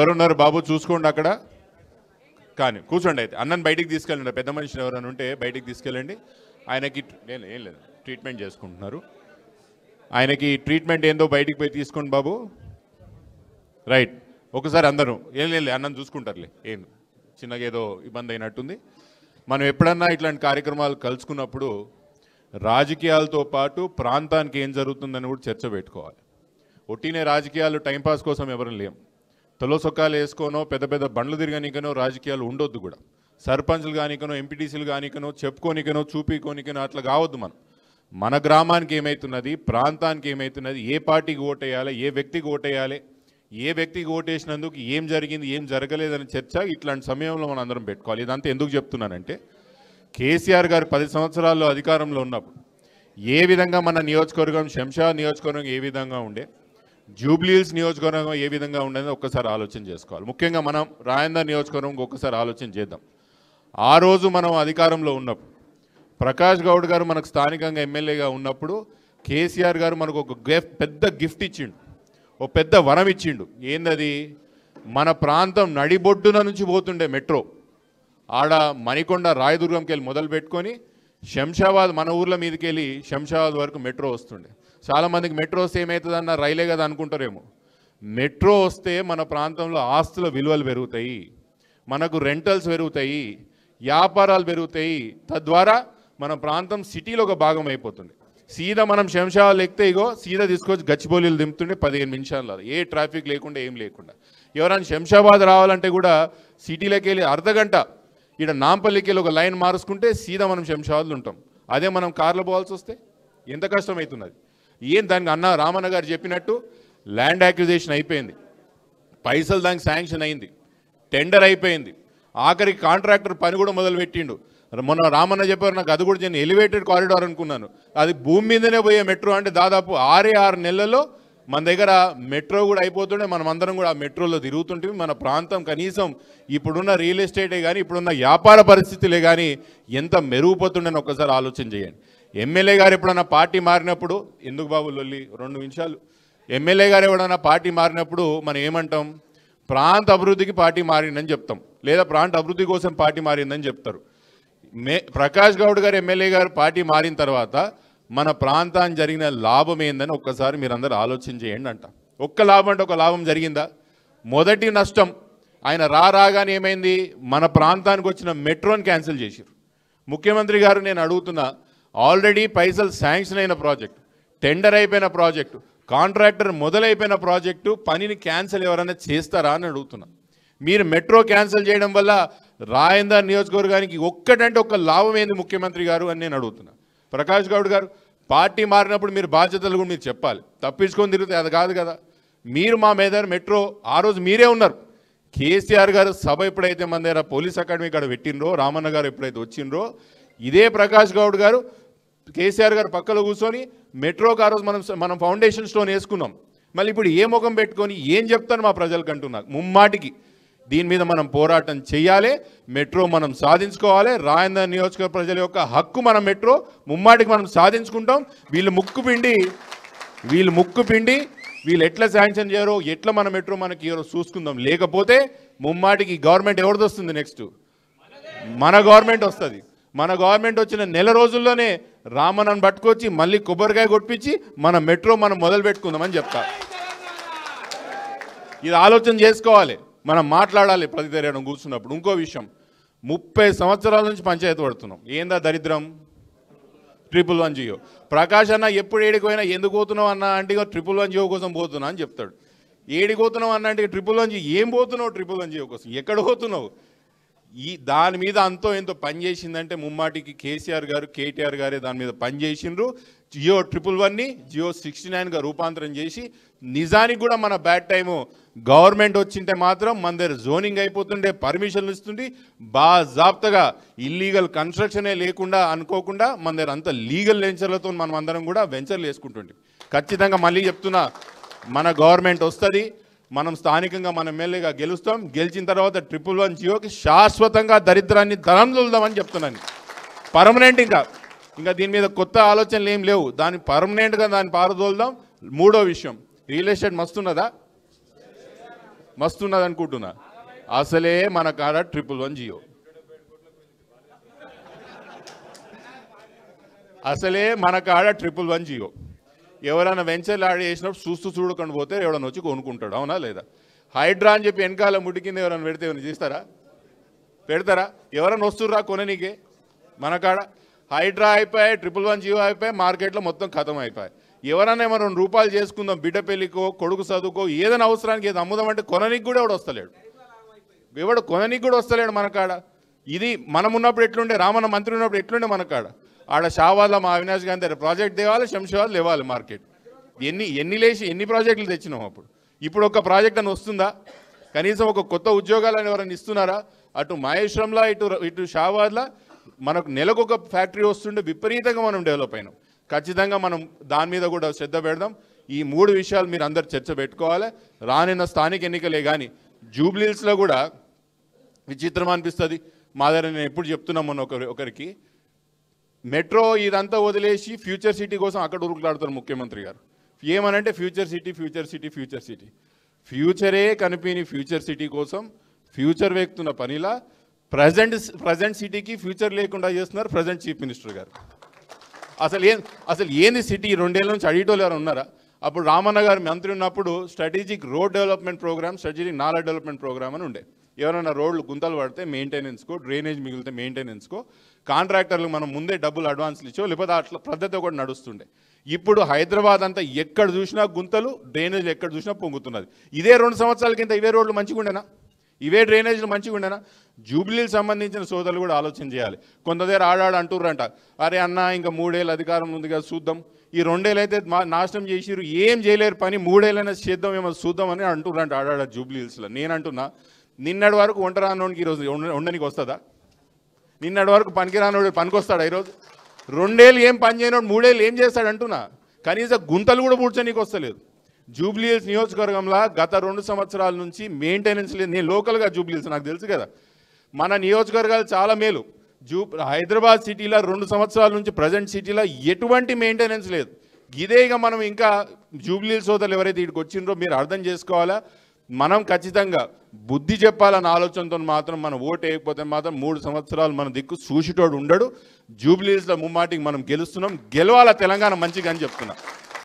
ఎవరున్నారు బాబు చూసుకోండి అక్కడ. కానీ కూర్చోండి. అయితే అన్నని బయటికి తీసుకెళ్ళండి. పెద్ద మనిషిని ఎవరైనా ఉంటే బయటికి తీసుకెళ్ళండి. ఆయనకి ఏం లేదు, ట్రీట్మెంట్ చేసుకుంటున్నారు. ఆయనకి ట్రీట్మెంట్ ఏందో బయటికి పోయి తీసుకోండి బాబు. రైట్. ఒకసారి అందరూ ఏం లేదు, అన్నం చూసుకుంటారులే. ఏం చిన్నగా ఏదో ఇబ్బంది అయినట్టుంది. మనం ఎప్పుడన్నా ఇట్లాంటి కార్యక్రమాలు కలుసుకున్నప్పుడు రాజకీయాలతో పాటు ప్రాంతానికి ఏం జరుగుతుందని కూడా చర్చ పెట్టుకోవాలి. ఒట్టినే రాజకీయాలు టైంపాస్ కోసం ఎవరు లేం. తొలసొక్కాలు వేసుకోనో పెద్ద పెద్ద బండ్లు తిరగనికనో రాజకీయాలు ఉండొద్దు కూడా. సర్పంచ్లు కానికనో ఎంపీటీసీలు కానికనో చెప్పుకోనికనో చూపికోనికనో అట్లా కావద్దు. మన గ్రామానికి ఏమవుతున్నది, ప్రాంతానికి ఏమవుతున్నది, ఏ పార్టీకి ఓటేయాలి, ఏ వ్యక్తికి ఓటేయాలి, ఏ వ్యక్తికి ఓటేసినందుకు ఏం జరిగింది ఏం జరగలేదని చర్చ ఇట్లాంటి సమయంలో మనం అందరం పెట్టుకోవాలి. ఇదంతా ఎందుకు చెప్తున్నానంటే కేసీఆర్ గారు 10 సంవత్సరాల్లో అధికారంలో ఉన్నప్పుడు ఏ విధంగా మన నియోజకవర్గం శంషాబాద్ నియోజకవర్గం ఏ విధంగా ఉండే, జూబ్లీహిల్స్ నియోజకవర్గం ఏ విధంగా ఉండేది ఒక్కసారి ఆలోచన చేసుకోవాలి. ముఖ్యంగా మనం రాయందర్ నియోజకవర్గం ఒక్కసారి ఆలోచన చేద్దాం. ఆ రోజు మనం అధికారంలో ఉన్నప్పుడు ప్రకాష్ గౌడ్ గారు మనకు స్థానికంగా ఎమ్మెల్యేగా ఉన్నప్పుడు కేసీఆర్ గారు మనకు ఒక పెద్ద గిఫ్ట్ ఇచ్చిండు, ఒక పెద్ద వరం ఇచ్చిండు. ఏందది? మన ప్రాంతం నడిబొడ్డున నుంచి పోతుండే మెట్రో ఆడ మణికొండ రాయదుర్గంకి వెళ్ళి మొదలు పెట్టుకొని శంషాబాద్ మన ఊర్ల మీదకి వెళ్ళి శంషాబాద్ వరకు మెట్రో వస్తుండే. చాలామందికి మెట్రో వస్తే ఏమవుతుందన్న రైలే కదా అనుకుంటారేమో. మెట్రో వస్తే మన ప్రాంతంలో ఆస్తుల విలువలు పెరుగుతాయి, మనకు రెంటల్స్ పెరుగుతాయి, వ్యాపారాలు పెరుగుతాయి. తద్వారా మన ప్రాంతం సిటీలో ఒక భాగం అయిపోతుంది. సీదా మనం శంషాబాద్ ఎక్కితే ఇగో సీదా తీసుకొచ్చి గచ్చిబౌలిలు దింపుతుండే 15 నిమిషాలు, ఏ ట్రాఫిక్ లేకుండా ఏం లేకుండా. ఎవరైనా శంషాబాద్ రావాలంటే కూడా సిటీలోకి వెళ్ళి అర్ధగంట ఇక్కడ నాంపల్లికి వెళ్ళి ఒక లైన్ మార్చుకుంటే సీదా మనం శంషాబాద్లో ఉంటాం. అదే మనం కార్లో పోవాల్సి వస్తే ఎంత కష్టం అవుతున్నది. ఏం దానికి అన్న రామన్న గారు చెప్పినట్టు ల్యాండ్ యాక్విజిషన్ అయిపోయింది, పైసలు దానికి శాంక్షన్ అయింది, టెండర్ అయిపోయింది, ఆఖరికి కాంట్రాక్టర్ పని కూడా మొదలుపెట్టిండు. మొన్న రామన్న చెప్పారు, నాకు అది కూడా నేను ఎలివేటెడ్ కారిడార్ అనుకున్నాను. అది భూమి మీదనే పోయే మెట్రో. అంటే దాదాపు 6 నెలల్లో మన దగ్గర మెట్రో కూడా అయిపోతుండే. మనం అందరం కూడా ఆ మెట్రోలో తిరుగుతుంటే మన ప్రాంతం కనీసం ఇప్పుడున్న రియల్ ఎస్టేటే కానీ ఇప్పుడున్న వ్యాపార పరిస్థితులే కానీ ఎంత మెరుగుపోతుండని ఒక్కసారి ఆలోచన చేయండి. ఎమ్మెల్యే గారు ఎప్పుడన్నా పార్టీ మారినప్పుడు, ఎందుకు బాబు లొల్లి 2 నిమిషాలు, ఎమ్మెల్యే గారు ఎవడన్నా పార్టీ మారినప్పుడు మనం ఏమంటాం? ప్రాంత అభివృద్ధికి పార్టీ మారిందని చెప్తాం, లేదా ప్రాంత అభివృద్ధి కోసం పార్టీ మారిందని చెప్తారు. ప్రకాష్ గౌడ్ గారు ఎమ్మెల్యే గారు పార్టీ మారిన తర్వాత మన ప్రాంతానికి జరిగిన లాభం ఏందని ఒక్కసారి మీరందరూ ఆలోచన చేయండి అంట. ఒక్క లాభం అంటే ఒక లాభం జరిగిందా? మొదటి నష్టం ఆయన రాగానే ఏమైంది? మన ప్రాంతానికి వచ్చిన మెట్రోని క్యాన్సిల్ చేశారు. ముఖ్యమంత్రి గారు నేను అడుగుతున్నా, ఆల్రెడీ పైసలు శాంక్షన్ అయిన ప్రాజెక్టు, టెండర్ అయిపోయిన ప్రాజెక్టు, కాంట్రాక్టర్ మొదలైపోయిన ప్రాజెక్టు పనిని క్యాన్సిల్ ఎవరైనా చేస్తారా అని అడుగుతున్నా. మీరు మెట్రో క్యాన్సిల్ చేయడం వల్ల రాయందర్ నియోజకవర్గానికి ఒక్కటంటే ఒక్క లాభం ఏంది ముఖ్యమంత్రి గారు అని నేను అడుగుతున్నా. ప్రకాష్ గౌడ్ గారు పార్టీ మారినప్పుడు మీరు బాధ్యతలు కూడా మీరు చెప్పాలి. తప్పించుకొని తిరిగితే అది కాదు కదా. మీరు మా మీద మెట్రో ఆ రోజు మీరే ఉన్నారు. కేసీఆర్ గారు సభ ఎప్పుడైతే మన దగ్గర పోలీస్ అకాడమీ ఇక్కడ పెట్టినరో, రామన్న గారు ఎప్పుడైతే వచ్చిండ్రో, ఇదే ప్రకాష్ గౌడ్ గారు కేసీఆర్ గారు పక్కలో కూర్చొని మెట్రోకి ఆ రోజు మనం ఫౌండేషన్ స్టోన్ వేసుకున్నాం. మళ్ళీ ఇప్పుడు ఏ ముఖం పెట్టుకొని ఏం చెప్తాను మా ప్రజలకు అంటున్నారు. ముమ్మాటికి దీని మీద మనం పోరాటం చేయాలి, మెట్రో మనం సాధించుకోవాలి. రాయందర్ నియోజకవర్గ ప్రజల యొక్క హక్కు మనం మెట్రో ముమ్మాటికి మనం సాధించుకుంటాం. వీళ్ళు ముక్కు పిండి వీళ్ళు ఎట్లా శాంక్షన్ చేయరో, ఎట్లా మన మెట్రో మనకి చూసుకుందాం. లేకపోతే ముమ్మాటికి గవర్నమెంట్ ఎవరిది వస్తుంది? నెక్స్ట్ మన గవర్నమెంట్ వస్తుంది. మన గవర్నమెంట్ వచ్చిన నెల రోజుల్లోనే రామన్నను పట్టుకొచ్చి మళ్ళీ కొబ్బరికాయ కొట్టించి మన మెట్రో మనం మొదలు పెట్టుకుందామని చెప్తా. ఇది ఆలోచన చేసుకోవాలి, మనం మాట్లాడాలి ప్రతిదర్యానం కూర్చున్నప్పుడు. ఇంకో విషయం, 30 సంవత్సరాల నుంచి పంచాయతీ పడుతున్నాం. ఏందా దరిద్రం? 111 జియో. ప్రకాష్ అన్న ఎప్పుడు ఏడికి పోయినా ఎందుకు పోతున్నావు అన్న అంటే 111 జియో కోసం పోతున్నా అని చెప్తాడు. ఏడికి పోతున్నావు అన్న అంటే 111 జియో ఏం పోతున్నావు? 111 జియో కోసం ఎక్కడ పోతున్నావు? దాని మీద అంతో ఎంతో పనిచేసిందంటే ముమ్మాటికి కేసీఆర్ గారు, కేటీఆర్ గారే దాని మీద పనిచేసిండ్రు. జియో 111ని జియో 69గా రూపాంతరం చేసి, నిజానికి కూడా మన బ్యాడ్ టైము గవర్నమెంట్ వచ్చింటే మాత్రం మన దగ్గర జోనింగ్ అయిపోతుండే, పర్మిషన్లు ఇస్తుండే, బాజాప్తగా ఇల్లీగల్ కన్స్ట్రక్షనే లేకుండా అనుకోకుండా మన దగ్గర అంత లీగల్ వెంచర్లతో మనం అందరం కూడా వెంచర్లు వేసుకుంటుండే. ఖచ్చితంగా మళ్ళీ చెప్తున్నా, మన గవర్నమెంట్ వస్తుంది, మనం స్థానికంగా మన ఎమ్మెల్యేగా గెలుస్తాం. గెలిచిన తర్వాత 111 జియోకి శాశ్వతంగా దరిద్రాన్ని ధరందుదామని చెప్తున్నాను. పర్మనెంట్ ఇంకా దీని మీద కొత్త ఆలోచనలు ఏం లేవు. దాన్ని పర్మనెంట్గా దాన్ని పారదోలుదాం. 3వ విషయం, రియల్ ఎస్టేట్ మస్తున్నదా? మస్తున్నది అనుకుంటున్నా. అసలే మన కాడ 111 జియో, అసలే మన కాడ 111 జియో. ఎవరైనా వెంచర్లు యాడ్ చేసినప్పుడు చూస్తూ చూడకుండా పోతే ఎవడన్నా వచ్చి కొనుక్కుంటాడు, అవునా లేదా? హైడ్రా అని చెప్పి వెనకాల ముడి కింద ఎవరైనా పెడితే ఏమైనా చేస్తారా? పెడతారా? ఎవరైనా వస్తుర్రా కొననీకే? మన కాడ హైడ్రా అయిపోయాయి, 111 జియో అయిపోయాయి, మార్కెట్లో మొత్తం ఖతం అయిపోయాయి. ఎవరైనా ఏమైనా 2 రూపాయలు చేసుకుందాం, బిడ్డ పెళ్ళికో కొడుకు చదువుకో ఏదైనా అవసరానికి ఏదో అమ్ముదామంటే కొననీకి కూడా ఎవడు వస్తలేడు, ఎవడు కొననీకి కూడా వస్తలేడు మన కాడ. ఇది మనం ఉన్నప్పుడు ఎట్లుండే, రామన్న మంత్రి ఉన్నప్పుడు ఎట్లుండే మన కాడ? ఆడ షావాద్లో మా అవినాష్ గాంధీ ప్రాజెక్ట్ తేవాలి, శంషాబాద్ లేవాలి మార్కెట్. ఎన్ని ప్రాజెక్టులు తెచ్చినాం అప్పుడు. ఇప్పుడు ఒక ప్రాజెక్ట్ అని వస్తుందా? కనీసం ఒక కొత్త ఉద్యోగాలను ఎవరైనా ఇస్తున్నారా? అటు మహేశ్వరంలో ఇటు షాబాద్లో మనకు నెలకు ఒక ఫ్యాక్టరీ వస్తుండే, విపరీతంగా మనం డెవలప్ అయినాం. ఖచ్చితంగా మనం దాని మీద కూడా శ్రద్ధ పెడదాం. ఈ 3 విషయాలు మీరు అందరు చర్చ పెట్టుకోవాలి. రానున్న స్థానిక ఎన్నికలే కానీ జూబ్లీహిల్స్లో కూడా విచిత్రం అనిపిస్తుంది. మా దగ్గర నేను ఎప్పుడు చెప్తున్నా మొన్న ఒకరికి, మెట్రో ఇదంతా వదిలేసి ఫ్యూచర్ సిటీ కోసం అక్కడ ఉరుకులాడుతారు ముఖ్యమంత్రి గారు. ఏమనంటే future city future city future city, ఫ్యూచరే కనిపించి ఫ్యూచర్ సిటీ కోసం ఫ్యూచర్ వేస్తున్న పనిలా ప్రజెంట్ సిటీకి ఫ్యూచర్ లేకుండా చేస్తున్నారు ప్రజెంట్ చీఫ్ మినిస్టర్ గారు. అసలు ఏంది సిటీ? 2 ఏళ్ళ నుంచి అడిగేటోళ్ళు ఎవరు ఉన్నారా? అప్పుడు రామన్న గారు మంత్రి ఉన్నప్పుడు strategic road development programme, strategic నాలా డెవలప్మెంట్ ప్రోగ్రామ్ అని ఉండే. ఎవరైనా రోడ్లు గుంతలు పడితే మెయింటెనెన్స్కో, డ్రైనేజ్ మిగిలితే మెయింటెనెన్స్కో కాంట్రాక్టర్లకు మనం ముందే డబ్బులు అడ్వాన్స్లు ఇచ్చో, లేకపోతే అట్లా పద్ధతి కూడా నడుస్తుండే. ఇప్పుడు హైదరాబాద్ అంతా ఎక్కడ చూసినా గుంతలు, డ్రైనేజ్ ఎక్కడ చూసినా పొంగుతున్నది. ఇదే 2 సంవత్సరాల కింద ఇవే రోడ్లు మంచిగా ఉండేనా? ఇవే డ్రైనేజ్లు మంచిగా ఉండేనా? జూబ్లీలకు సంబంధించిన సోదరులు కూడా ఆలోచన చేయాలి. కొంత దగ్గర ఆడాడు అంటుర్రంట, అరే అన్న ఇంకా 3 ఏళ్ళు అధికారం ఉంది కదా చూద్దాం, ఈ 2 ఏళ్ళు అయితే నాశనం చేసిరు, ఏం చేయలేరు పని, 3 ఏళ్ళైనా చేద్దాం ఏమో చూద్దామని అంటుర్రంట ఆడాడు జూబ్లీహిల్స్లో. నేను అంటున్నా, నిన్నటి వరకు వంట రానోడికి ఈరోజు ఉండడానికి వస్తుందా? నిన్నటి వరకు పనికిరానోడు పనికొస్తాడా ఈరోజు? 2 ఏళ్ళు ఏం పని చేయనోడు 3 ఏళ్ళు ఏం చేస్తాడు అంటున్నా. కనీసం గుంతలు కూడా పూడ్చనీకి వస్తలేదు. జూబ్లీహిల్స్ నియోజకవర్గంలో గత 2 సంవత్సరాల నుంచి మెయింటెనెన్స్ లేదు. నేను లోకల్గా జూబ్లీహిల్స్, నాకు తెలుసు కదా, మన నియోజకవర్గాలు చాలా మేలు. హైదరాబాద్ సిటీలో 2 సంవత్సరాల నుంచి ప్రజెంట్ సిటీలో ఎటువంటి మెయింటెనెన్స్ లేదు. ఇదేగా మనం ఇంకా జూబ్లీహిల్స్ సోదరులు ఎవరైతే ఇక్కడికి వచ్చిండ్రో మీరు అర్థం చేసుకోవాలా. మనం ఖచ్చితంగా బుద్ధి చెప్పాలన్న ఆలోచనతో మాత్రం మనం ఓటు వేయకపోతే మాత్రం 3 సంవత్సరాలు మన దిక్కు చూసిటోడు ఉండడు. జూబ్లీహిల్స్లో ముమ్మాటికి మనం గెలుస్తున్నాం, గెలవాలా తెలంగాణ మంచిగా అని చెప్తున్నా.